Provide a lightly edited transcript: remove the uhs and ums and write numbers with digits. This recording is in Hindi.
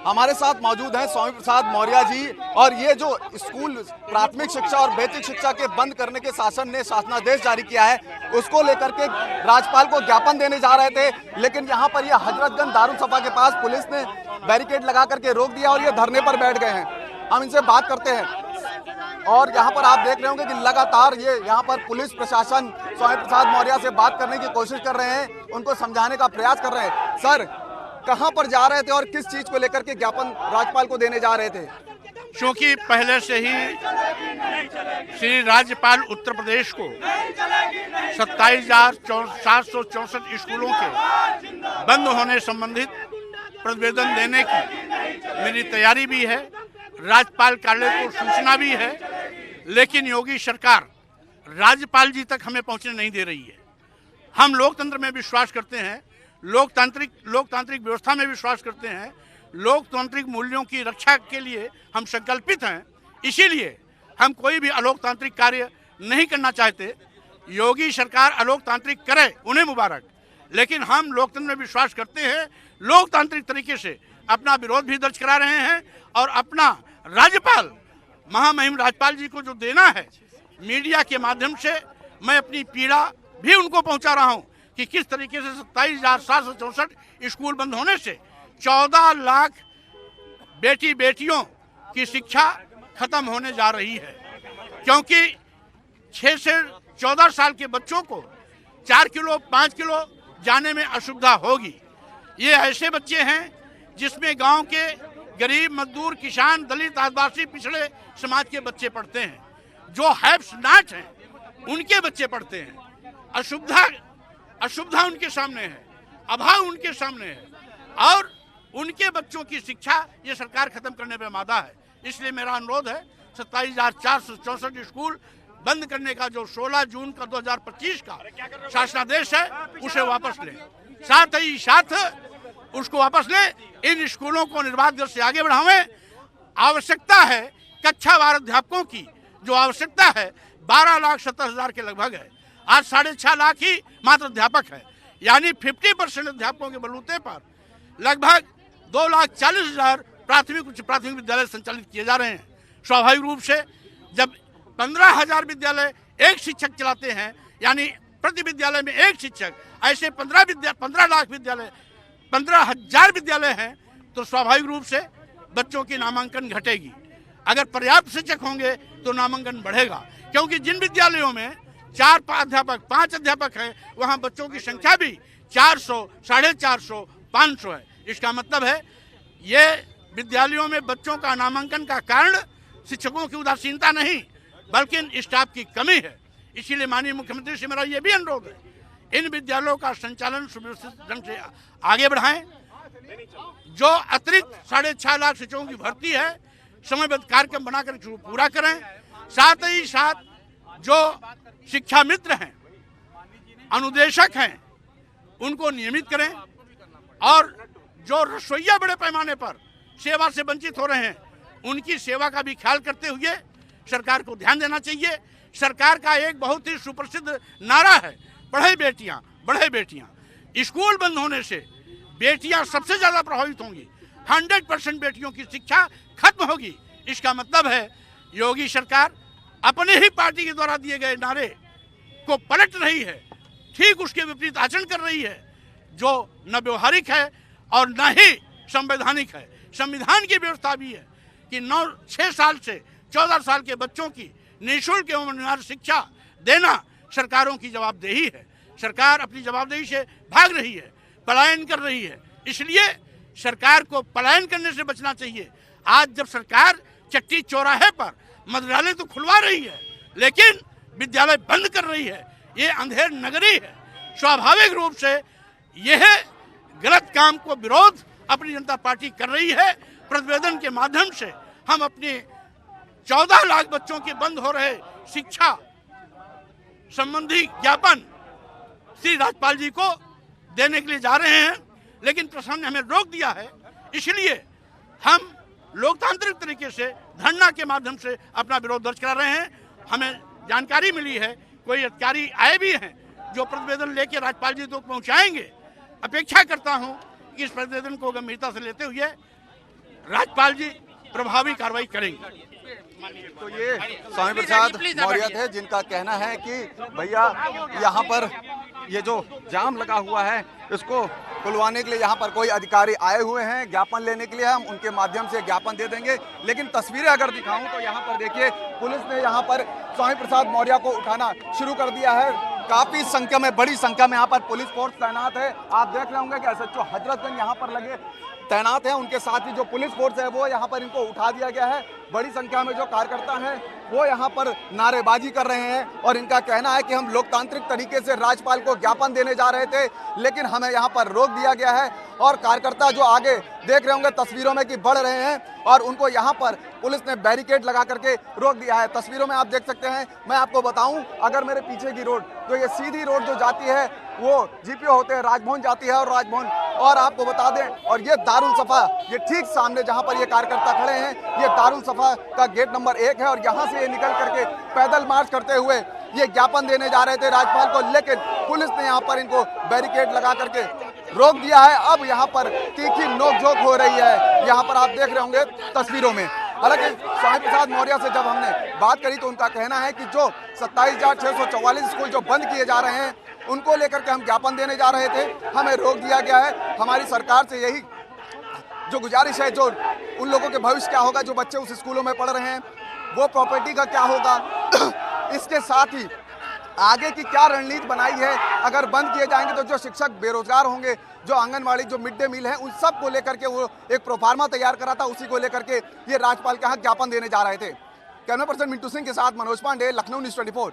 हमारे साथ मौजूद हैं स्वामी प्रसाद मौर्य जी। और ये जो स्कूल प्राथमिक शिक्षा और बेसिक शिक्षा के बंद करने के शासन ने शासनादेश जारी किया है, उसको लेकर के राज्यपाल को ज्ञापन देने जा रहे थे, लेकिन यहाँ पर ये हजरतगंज दारुसफा के पास पुलिस ने बैरिकेड लगा करके रोक दिया और ये धरने पर बैठ गए हैं। हम इनसे बात करते हैं। और यहाँ पर आप देख रहे होंगे कि लगातार ये यहाँ पर पुलिस प्रशासन स्वामी प्रसाद मौर्य से बात करने की कोशिश कर रहे हैं, उनको समझाने का प्रयास कर रहे हैं। सर, कहां पर जा रहे थे और किस चीज को लेकर के ज्ञापन राज्यपाल को देने जा रहे थे? क्योंकि पहले से ही श्री राज्यपाल उत्तर प्रदेश को 27,764 स्कूलों के बंद होने संबंधित प्रतिवेदन देने की मेरी तैयारी भी है, राज्यपाल कार्यालय को सूचना भी है, लेकिन योगी सरकार राज्यपाल जी तक हमें पहुंचने नहीं दे रही है। हम लोकतंत्र में विश्वास करते हैं, लोकतांत्रिक व्यवस्था में विश्वास करते हैं, लोकतांत्रिक मूल्यों की रक्षा के लिए हम संकल्पित हैं। इसीलिए हम कोई भी अलोकतांत्रिक कार्य नहीं करना चाहते। योगी सरकार अलोकतांत्रिक करे, उन्हें मुबारक, लेकिन हम लोकतंत्र में विश्वास करते हैं। लोकतांत्रिक तरीके से अपना विरोध भी दर्ज करा रहे हैं और अपना राज्यपाल महामहिम राज्यपाल जी को जो देना है, मीडिया के माध्यम से मैं अपनी पीड़ा भी उनको पहुंचा रहा हूं कि किस तरीके से 27,764 स्कूल बंद होने से 14 लाख बेटी बेटियों की शिक्षा खत्म होने जा रही है। क्योंकि 6 से 14 साल के बच्चों को 4 किलो 5 किलो जाने में असुविधा होगी। ये ऐसे बच्चे हैं जिसमें गांव के गरीब, मजदूर, किसान, दलित, आदिवासी, पिछड़े समाज के बच्चे पढ़ते हैं। जो हैव्स नॉट हैं उनके बच्चे पढ़ते हैं। असुविधा उनके सामने है, अभाव उनके सामने है, और उनके बच्चों की शिक्षा ये सरकार खत्म करने पे मादा है। इसलिए मेरा अनुरोध है, 27,464 स्कूल बंद करने का जो 16 जून का 2025 का शासनादेश है, उसे वापस लें। साथ ही साथ उसको वापस लें, इन स्कूलों को निर्बाध गति से आगे बढ़ावें। आवश्यकता है कक्षा वार अध्यापकों की, जो आवश्यकता है 12,70,000 के लगभग है। आज 6.5 लाख ही मात्र अध्यापक है, यानी 50% अध्यापकों के बलबूते पर लगभग 2,40,000 प्राथमिक उच्च प्राथमिक विद्यालय संचालित किए जा रहे हैं। स्वाभाविक रूप से जब 15,000 विद्यालय एक शिक्षक चलाते हैं, यानी प्रति विद्यालय में एक शिक्षक, ऐसे 15,000 विद्यालय हैं, तो स्वाभाविक रूप से बच्चों की नामांकन घटेगी। अगर पर्याप्त शिक्षक होंगे तो नामांकन बढ़ेगा, क्योंकि जिन विद्यालयों में 4 अध्यापक 5 अध्यापक हैं, वहाँ बच्चों की संख्या भी 400, 450, 500 है। इसका मतलब है ये विद्यालयों में बच्चों का नामांकन का कारण शिक्षकों की उदासीनता नहीं, बल्कि स्टाफ की कमी है। इसीलिए माननीय मुख्यमंत्री से मेरा ये भी अनुरोध है, इन विद्यालयों का संचालन सुव्यवस्थित ढंग से आगे बढ़ाएं। जो अतिरिक्त 6.5 लाख शिक्षकों की भर्ती है, समयबद्ध कार्यक्रम बनाकर पूरा करें। साथ ही साथ जो शिक्षा मित्र हैं, अनुदेशक हैं, उनको नियमित करें, और जो रसोइया बड़े पैमाने पर सेवा से वंचित हो रहे हैं, उनकी सेवा का भी ख्याल करते हुए सरकार को ध्यान देना चाहिए। सरकार का एक बहुत ही सुप्रसिद्ध नारा है, पढ़े बेटियां, बढ़े बेटियां। स्कूल बंद होने से बेटियां सबसे ज्यादा प्रभावित होंगी। 100% बेटियों की शिक्षा खत्म होगी। इसका मतलब है योगी सरकार अपने ही पार्टी के द्वारा दिए गए नारे को पलट रही है, ठीक उसके विपरीत आचरण कर रही है, जो न व्यवहारिक है और न ही संवैधानिक है। संविधान की व्यवस्था भी है कि 6 साल से 14 साल के बच्चों की निःशुल्क एवं अनिवार्य शिक्षा देना सरकारों की जवाबदेही है। सरकार अपनी जवाबदेही से भाग रही है, पलायन कर रही है। इसलिए सरकार को पलायन करने से बचना चाहिए। आज जब सरकार चट्टी चौराहे पर मंत्रालय तो खुलवा रही है, लेकिन विद्यालय बंद कर रही है, ये अंधेर नगरी है। स्वाभाविक रूप से यह गलत काम को विरोध अपनी जनता पार्टी कर रही है। प्रतिवेदन के माध्यम से हम अपने 14 लाख बच्चों के बंद हो रहे शिक्षा संबंधी ज्ञापन श्री राज्यपाल जी को देने के लिए जा रहे हैं, लेकिन प्रशासन ने हमें रोक दिया है। इसलिए हम लोकतांत्रिक तरीके से धरना के माध्यम से अपना विरोध दर्ज करा रहे हैं। हमें जानकारी मिली है, कोई अधिकारी आए भी हैं जो प्रतिवेदन लेकर राज्यपाल जी तक पहुंचाएंगे। अपेक्षा करता हूं कि इस प्रतिवेदन को गंभीरता से लेते हुए राज्यपाल जी प्रभावी कार्रवाई करेंगे। तो ये स्वामी प्रसाद मौर्य थे जिनका कहना है कि भैया यहाँ पर ये जो जाम लगा हुआ है इसको खुलवाने के लिए यहाँ पर कोई अधिकारी आए हुए हैं ज्ञापन लेने के लिए, हम उनके माध्यम से ज्ञापन दे देंगे। लेकिन तस्वीरें अगर दिखाऊं तो यहाँ पर देखिए पुलिस ने यहाँ पर स्वामी प्रसाद मौर्य को उठाना शुरू कर दिया है। काफी संख्या में, बड़ी संख्या में यहाँ पर पुलिस फोर्स तैनात है। आप देख रहे होंगे कि एसएचओ हजरतगंज यहाँ पर लगे तैनात है, उनके साथ ही जो पुलिस फोर्स है वो यहाँ पर इनको उठा दिया गया है। बड़ी संख्या में जो कार्यकर्ता हैं वो यहाँ पर नारेबाजी कर रहे हैं और इनका कहना है कि हम लोकतांत्रिक तरीके से राज्यपाल को ज्ञापन देने जा रहे थे लेकिन हमें यहाँ पर रोक दिया गया है। और कार्यकर्ता जो आगे देख रहे होंगे तस्वीरों में कि बढ़ रहे हैं और उनको यहाँ पर पुलिस ने बैरिकेड लगा करके रोक दिया है। तस्वीरों में आप देख सकते हैं। मैं आपको बताऊं, अगर मेरे पीछे की रोड, तो ये सीधी रोड जो जाती है वो जीपीओ होते हैं राजभवन जाती है और राजभवन, और आपको बता दें, और ये दारुल सफा, ये ठीक सामने जहां पर ये कार्यकर्ता खड़े हैं, ये दारुल सफा का गेट नंबर 1 है और यहां से ये निकल करके पैदल मार्च करते हुए ये ज्ञापन देने जा रहे थे राज्यपाल को, लेकिन पुलिस ने यहाँ पर इनको बैरिकेड लगा करके रोक दिया है। अब यहाँ पर तीखी नोकझोंक हो रही है, यहाँ पर आप देख रहे होंगे तस्वीरों में। हालांकि स्वामी प्रसाद मौर्य से जब हमने बात करी तो उनका कहना है कि जो 27,644 स्कूल जो बंद किए जा रहे हैं उनको लेकर के हम ज्ञापन देने जा रहे थे, हमें रोक दिया गया है। हमारी सरकार से यही जो गुजारिश है, जो उन लोगों के भविष्य क्या होगा जो बच्चे उस स्कूलों में पढ़ रहे हैं, वो प्रॉपर्टी का क्या होगा, इसके साथ ही आगे की क्या रणनीति बनाई है। अगर बंद किए जाएंगे तो जो शिक्षक बेरोजगार होंगे, जो आंगनवाड़ी, जो मिड डे मील है, उन सब को लेकर के वो एक प्रोफार्मा तैयार करा था, उसी को लेकर के ये राज्यपाल के यहाँ ज्ञापन देने जा रहे थे। कैमरा पर्सन मिंटू सिंह के साथ मनोज पांडे, लखनऊ न्यूज़ 24।